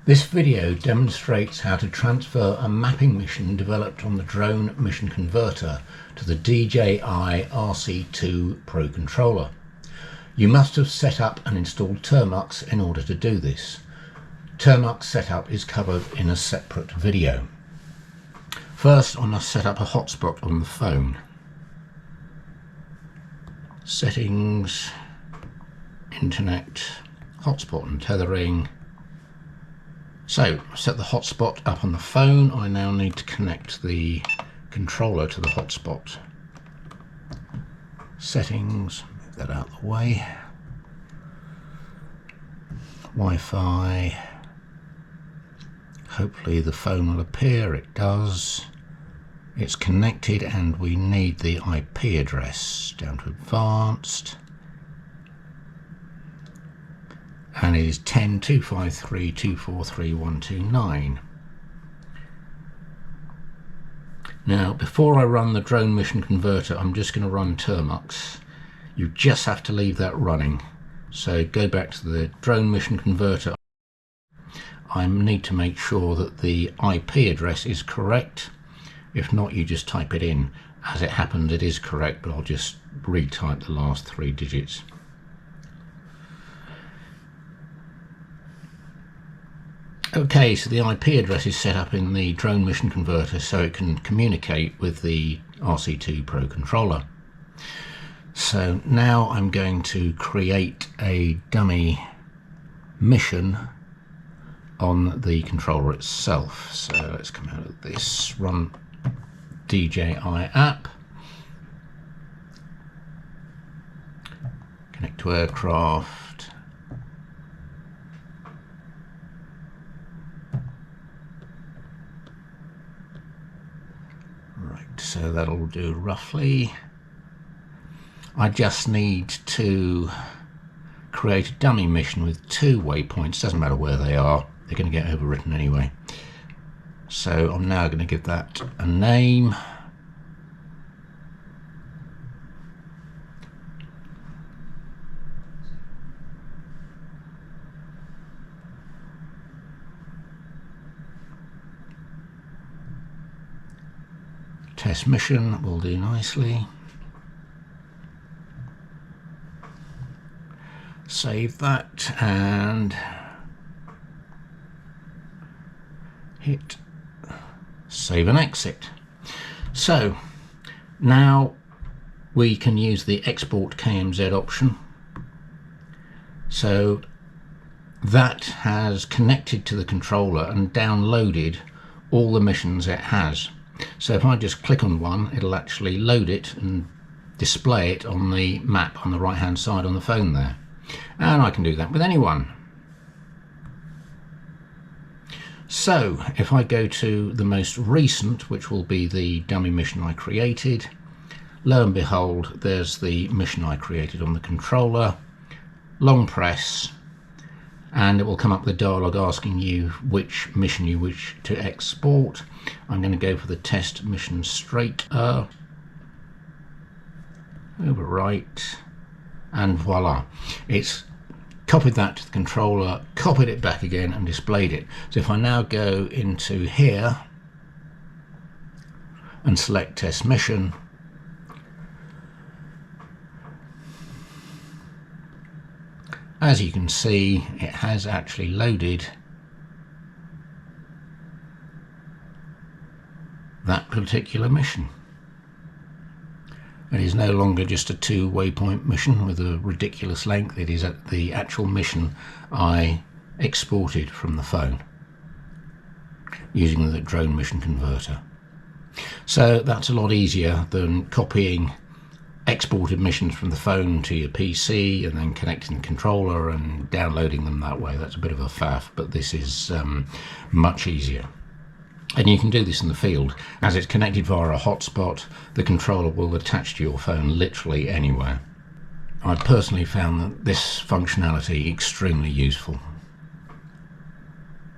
This video demonstrates how to transfer a mapping mission developed on the drone mission converter to the DJI RC2 Pro Controller. You must have set up and installed Termux in order to do this. Termux setup is covered in a separate video. First, I must set up a hotspot on the phone. Settings, Internet, hotspot and tethering. So, set the hotspot up on the phone. I now need to connect the controller to the hotspot. Settings, move that out of the way. Wi-Fi. Hopefully the phone will appear, it does. It's connected and we need the IP address. Down to advanced. And it is 10.253.243.129. Now, before I run the drone mission converter, I'm just going to run Termux. You just have to leave that running. So go back to the drone mission converter. I need to make sure that the IP address is correct. If not, you just type it in. As it happens, it is correct, but I'll just retype the last 3 digits. Okay, so the IP address is set up in the drone mission converter so it can communicate with the RC2 Pro Controller. So now I'm going to create a dummy mission on the controller itself. So let's come out of this, run DJI app, connect to aircraft. So that'll do roughly. I just need to create a dummy mission with 2 waypoints. Doesn't matter where they are, they're going to get overwritten anyway. So I'm now going to give that a name. Test mission will do nicely. Save that and hit save and exit. So now we can use the export KMZ option. So that has connected to the controller and downloaded all the missions it has. So if I just click on one, it'll actually load it and display it on the map on the right hand side on the phone there. And I can do that with anyone. So if I go to the most recent, which will be the dummy mission I created, lo and behold, there's the mission I created on the controller. Long press and it will come up with a dialog asking you which mission you wish to export. I'm going to go for the test mission straight. Overwrite, and voila, it's copied that to the controller, copied it back again and displayed it. So if I now go into here and select test mission, as you can see, it has actually loaded that particular mission. It is no longer just a 2 waypoint mission with a ridiculous length. It is the actual mission I exported from the phone using the drone mission converter. So that's a lot easier than copying exported missions from the phone to your PC and then connecting the controller and downloading them that way. That's a bit of a faff, but this is much easier. And you can do this in the field. As it's connected via a hotspot, the controller will attach to your phone literally anywhere. I personally found that this functionality extremely useful.